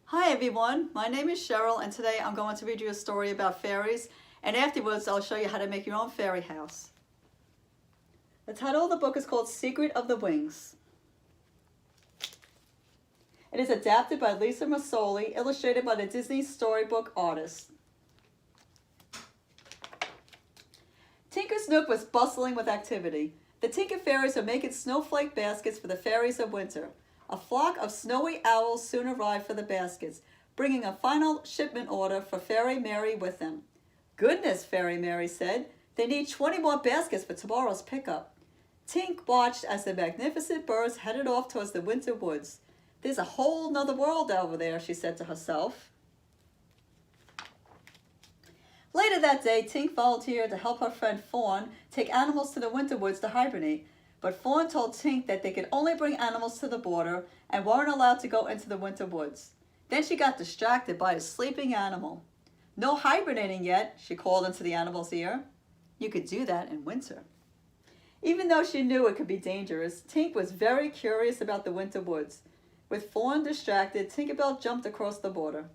Hi everyone, my name is Cheryl and today I'm going to read you a story about fairies, and afterwards I'll show you how to make your own fairy house. The title of the book is called Secret of the Wings. It is adapted by Lisa Massoli, illustrated by the Disney storybook artist. Tinker's Nook was bustling with activity. The Tinker Fairies were making snowflake baskets for the fairies of winter. A flock of snowy owls soon arrived for the baskets, bringing a final shipment order for Fairy Mary with them. "Goodness," Fairy Mary said, "they need 20 more baskets for tomorrow's pickup." Tink watched as the magnificent birds headed off towards the winter woods. "There's a whole nother world over there," she said to herself. Later that day, Tink volunteered to help her friend Fawn take animals to the winter woods to hibernate. But Fawn told Tink that they could only bring animals to the border and weren't allowed to go into the winter woods. Then she got distracted by a sleeping animal. "No hibernating yet," she called into the animal's ear. "You could do that in winter." Even though she knew it could be dangerous, Tink was very curious about the winter woods. With Fawn distracted, Tinkerbell jumped across the border.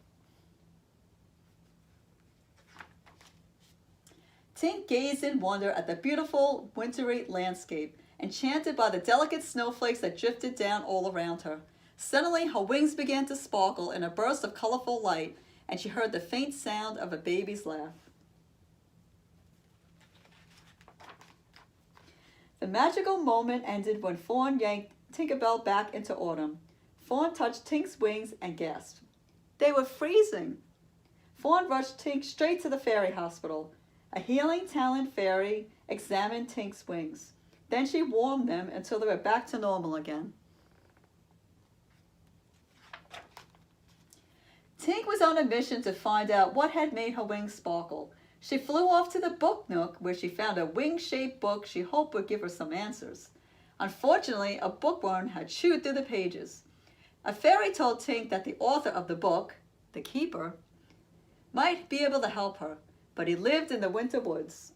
Tink gazed in wonder at the beautiful wintry landscape, enchanted by the delicate snowflakes that drifted down all around her. Suddenly, her wings began to sparkle in a burst of colorful light, and she heard the faint sound of a baby's laugh. The magical moment ended when Fawn yanked Tinkerbell back into autumn. Fawn touched Tink's wings and gasped. They were freezing! Fawn rushed Tink straight to the fairy hospital. A healing talent fairy examined Tink's wings. Then she warmed them until they were back to normal again. Tink was on a mission to find out what had made her wings sparkle. She flew off to the book nook where she found a wing-shaped book she hoped would give her some answers. Unfortunately, a bookworm had chewed through the pages. A fairy told Tink that the author of the book, the keeper, might be able to help her, but he lived in the winter woods.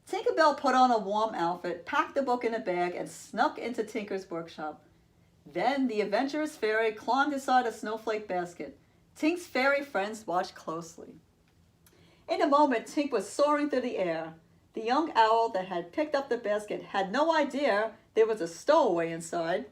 Tinkerbell put on a warm outfit, packed the book in a bag, and snuck into Tinker's workshop. Then the adventurous fairy climbed inside a snowflake basket. Tink's fairy friends watched closely. In a moment, Tink was soaring through the air. The young owl that had picked up the basket had no idea there was a stowaway inside.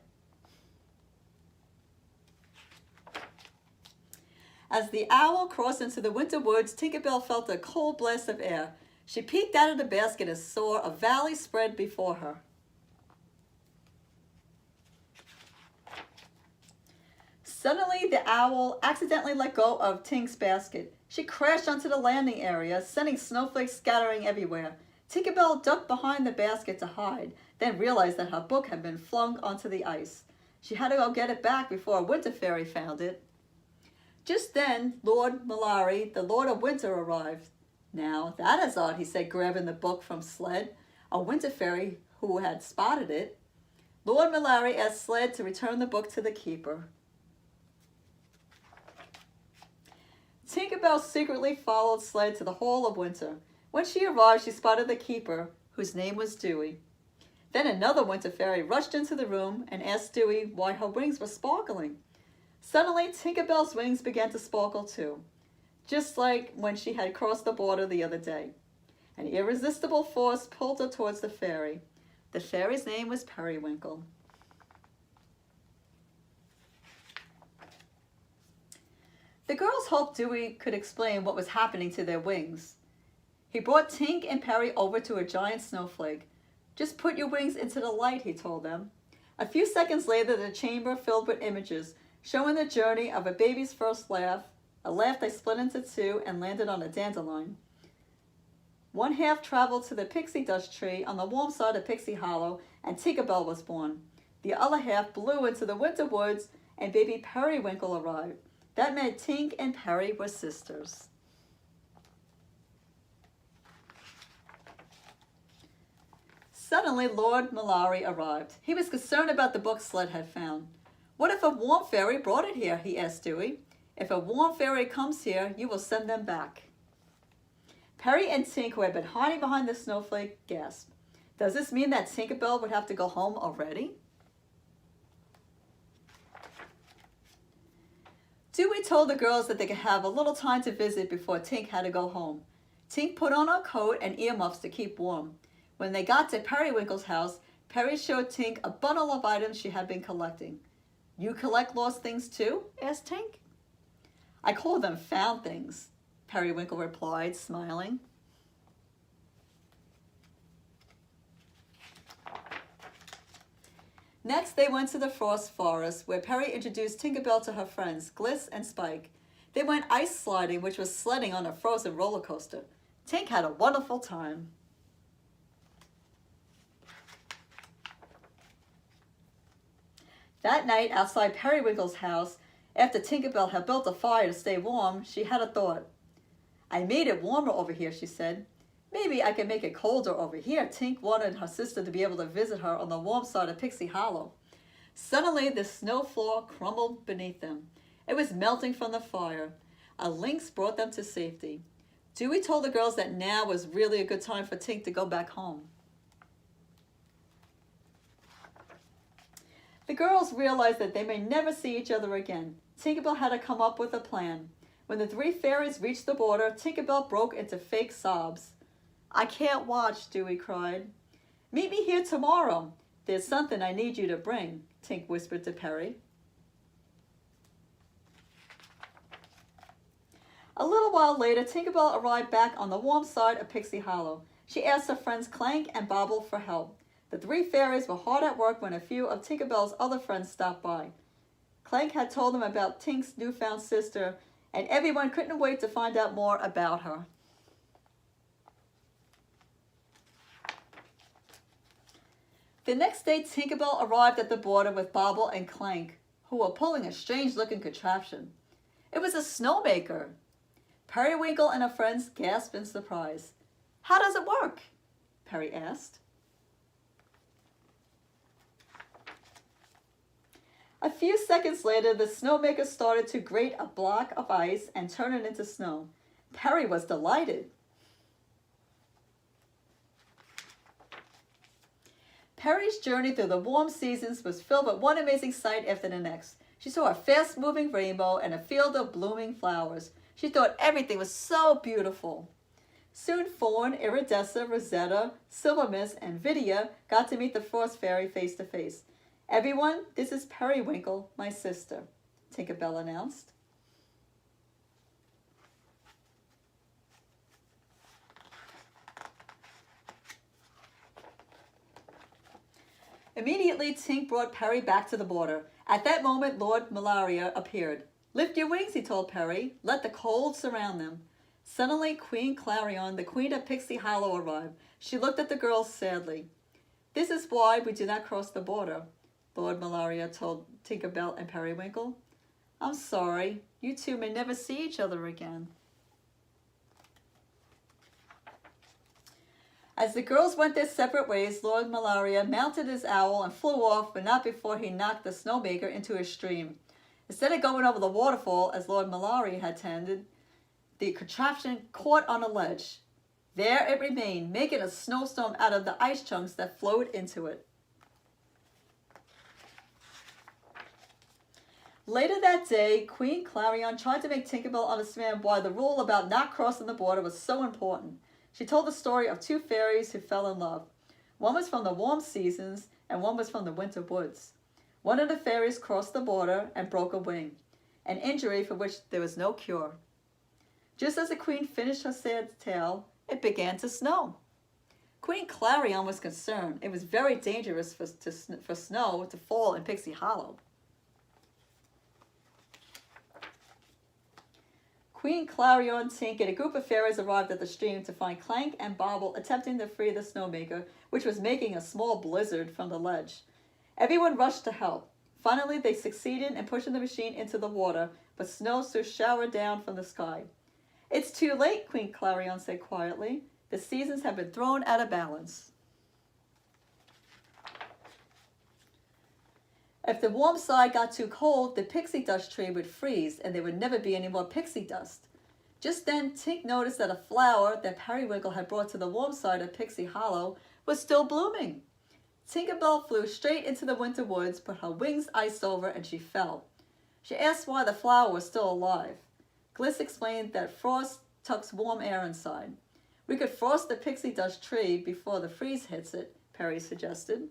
As the owl crossed into the winter woods, Tinkerbell felt a cold blast of air. She peeked out of the basket and saw a valley spread before her. Suddenly, the owl accidentally let go of Tink's basket. She crashed onto the landing area, sending snowflakes scattering everywhere. Tinkerbell ducked behind the basket to hide, then realized that her book had been flung onto the ice. She had to go get it back before a winter fairy found it. Just then, Lord Malari, the Lord of Winter, arrived. "Now, that is odd," he said, grabbing the book from Sled, a winter fairy who had spotted it. Lord Malari asked Sled to return the book to the keeper. Tinkerbell secretly followed Sled to the Hall of Winter. When she arrived, she spotted the keeper, whose name was Dewey. Then another winter fairy rushed into the room and asked Dewey why her wings were sparkling. Suddenly, Tinkerbell's wings began to sparkle too, just like when she had crossed the border the other day. An irresistible force pulled her towards the fairy. The fairy's name was Periwinkle. The girls hoped Dewey could explain what was happening to their wings. He brought Tink and Perry over to a giant snowflake. "Just put your wings into the light," he told them. A few seconds later, the chamber filled with images, showing the journey of a baby's first laugh, a laugh that split into two and landed on a dandelion. One half traveled to the pixie dust tree on the warm side of Pixie Hollow, and Tinkerbell was born. The other half blew into the winter woods, and baby Periwinkle arrived. That meant Tink and Perry were sisters. Suddenly, Lord Malari arrived. He was concerned about the book Sled had found. "What if a warm fairy brought it here?" he asked Dewey. "If a warm fairy comes here, you will send them back." Perry and Tink, who had been hiding behind the snowflake, gasped. Does this mean that Tinkerbell would have to go home already? Dewey told the girls that they could have a little time to visit before Tink had to go home. Tink put on her coat and earmuffs to keep warm. When they got to Periwinkle's house, Perry showed Tink a bundle of items she had been collecting. "You collect lost things too?" asked Tink. "I call them found things," Periwinkle replied, smiling. Next, they went to the Frost Forest, where Perry introduced Tinkerbell to her friends, Gliss and Spike. They went ice sliding, which was sledding on a frozen roller coaster. Tink had a wonderful time. That night, outside Periwinkle's house, after Tinkerbell had built a fire to stay warm, she had a thought. "I made it warmer over here," she said. "Maybe I can make it colder over here." Tink wanted her sister to be able to visit her on the warm side of Pixie Hollow. Suddenly, the snow floor crumbled beneath them. It was melting from the fire. A lynx brought them to safety. Dewey told the girls that now was really a good time for Tink to go back home. The girls realized that they may never see each other again. Tinkerbell had to come up with a plan. When the three fairies reached the border, Tinkerbell broke into fake sobs. "I can't watch," Dewey cried. "Meet me here tomorrow. There's something I need you to bring," Tink whispered to Perry. A little while later, Tinkerbell arrived back on the warm side of Pixie Hollow. She asked her friends Clank and Bobble for help. The three fairies were hard at work when a few of Tinkerbell's other friends stopped by. Clank had told them about Tink's newfound sister, and everyone couldn't wait to find out more about her. The next day, Tinkerbell arrived at the border with Bobble and Clank, who were pulling a strange-looking contraption. It was a snowmaker. Periwinkle and her friends gasped in surprise. "How does it work?" Perry asked. A few seconds later, the snowmaker started to grate a block of ice and turn it into snow. Perry was delighted. Perry's journey through the warm seasons was filled with one amazing sight after the next. She saw a fast-moving rainbow and a field of blooming flowers. She thought everything was so beautiful. Soon Fawn, Iridessa, Rosetta, Silvermist, and Vidia got to meet the Frost Fairy face to face. "Everyone, this is Periwinkle, my sister," Tinkerbell announced. Immediately, Tink brought Perry back to the border. At that moment, Lord Malaria appeared. "Lift your wings," he told Perry. "Let the cold surround them." Suddenly, Queen Clarion, the queen of Pixie Hollow, arrived. She looked at the girls sadly. "This is why we do not cross the border," Lord Malaria told Tinkerbell and Periwinkle. "I'm sorry. You two may never see each other again." As the girls went their separate ways, Lord Malaria mounted his owl and flew off, but not before he knocked the snowmaker into a stream. Instead of going over the waterfall, as Lord Malaria had intended, the contraption caught on a ledge. There it remained, making a snowstorm out of the ice chunks that flowed into it. Later that day, Queen Clarion tried to make Tinkerbell understand why the rule about not crossing the border was so important. She told the story of two fairies who fell in love. One was from the warm seasons and one was from the winter woods. One of the fairies crossed the border and broke a wing, an injury for which there was no cure. Just as the queen finished her sad tale, it began to snow. Queen Clarion was concerned. It was very dangerous for snow to fall in Pixie Hollow. Queen Clarion, Tink, and a group of fairies arrived at the stream to find Clank and Bobble attempting to free the snowmaker, which was making a small blizzard from the ledge. Everyone rushed to help. Finally, they succeeded in pushing the machine into the water, but snow soon showered down from the sky. "It's too late," Queen Clarion said quietly. "The seasons have been thrown out of balance." If the warm side got too cold, the pixie dust tree would freeze and there would never be any more pixie dust. Just then, Tink noticed that a flower that Periwinkle had brought to the warm side of Pixie Hollow was still blooming. Tinkerbell flew straight into the winter woods, but her wings iced over and she fell. She asked why the flower was still alive. Gliss explained that frost tucks warm air inside. We could frost the pixie dust tree before the freeze hits it, Perry suggested.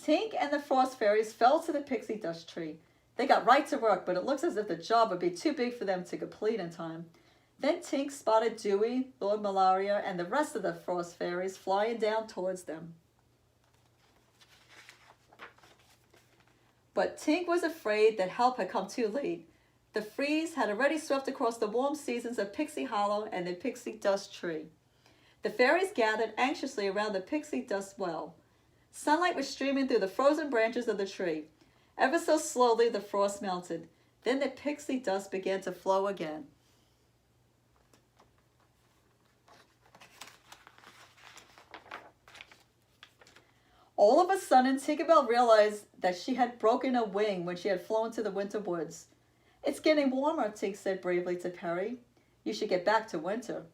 Tink and the frost fairies fell to the pixie dust tree. They got right to work, but it looks as if the job would be too big for them to complete in time. Then Tink spotted Dewey, Lord Malaria, and the rest of the frost fairies flying down towards them. But Tink was afraid that help had come too late. The freeze had already swept across the warm seasons of Pixie Hollow and the pixie dust tree. The fairies gathered anxiously around the pixie dust well. Sunlight was streaming through the frozen branches of the tree. Ever so slowly, the frost melted. Then the pixie dust began to flow again. All of a sudden, Tinkerbell realized that she had broken a wing when she had flown to the winter woods. "It's getting warmer," Tink said bravely to Perry. "You should get back to winter."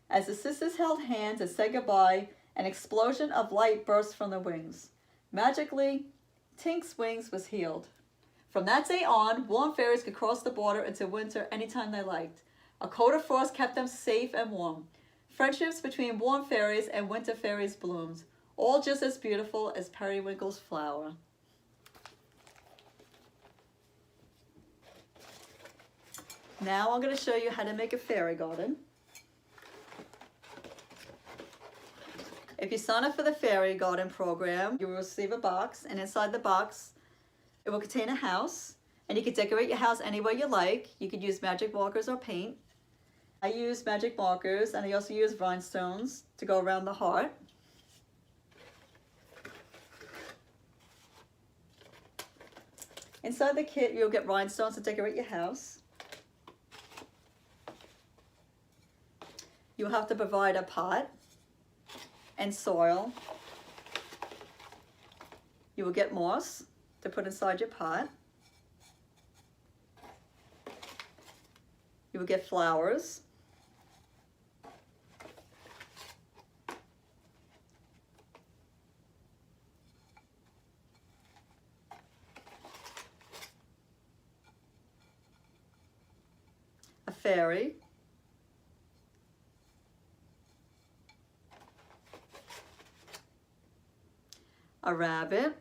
As the sisters held hands and said goodbye, an explosion of light burst from the wings. Magically, Tink's wings was healed. From that day on, warm fairies could cross the border into winter anytime they liked. A coat of frost kept them safe and warm. Friendships between warm fairies and winter fairies bloomed, all just as beautiful as Periwinkle's flower. Now I'm going to show you how to make a fairy garden. If you sign up for the fairy garden program, you will receive a box, and inside the box it will contain a house, and you can decorate your house any way you like. You could use magic markers or paint. I use magic markers, and I also use rhinestones to go around the heart. Inside the kit, you'll get rhinestones to decorate your house. You'll have to provide a pot and soil. You will get moss to put inside your pot. You will get flowers. A fairy. A rabbit.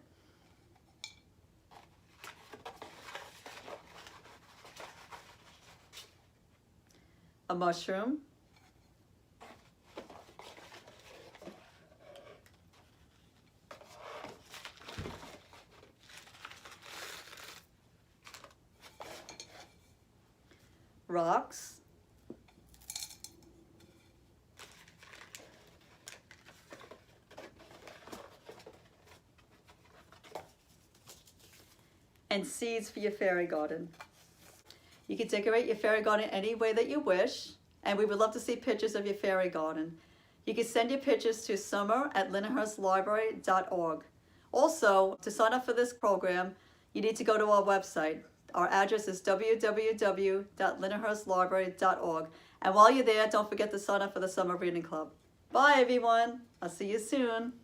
A mushroom. Rocks. And seeds for your fairy garden. You can decorate your fairy garden any way that you wish, and we would love to see pictures of your fairy garden. You can send your pictures to summer@lindenhurstlibrary.org. Also, to sign up for this program, you need to go to our website. Our address is www.lindenhurstlibrary.org. And while you're there, don't forget to sign up for the Summer Reading Club. Bye, everyone. I'll see you soon.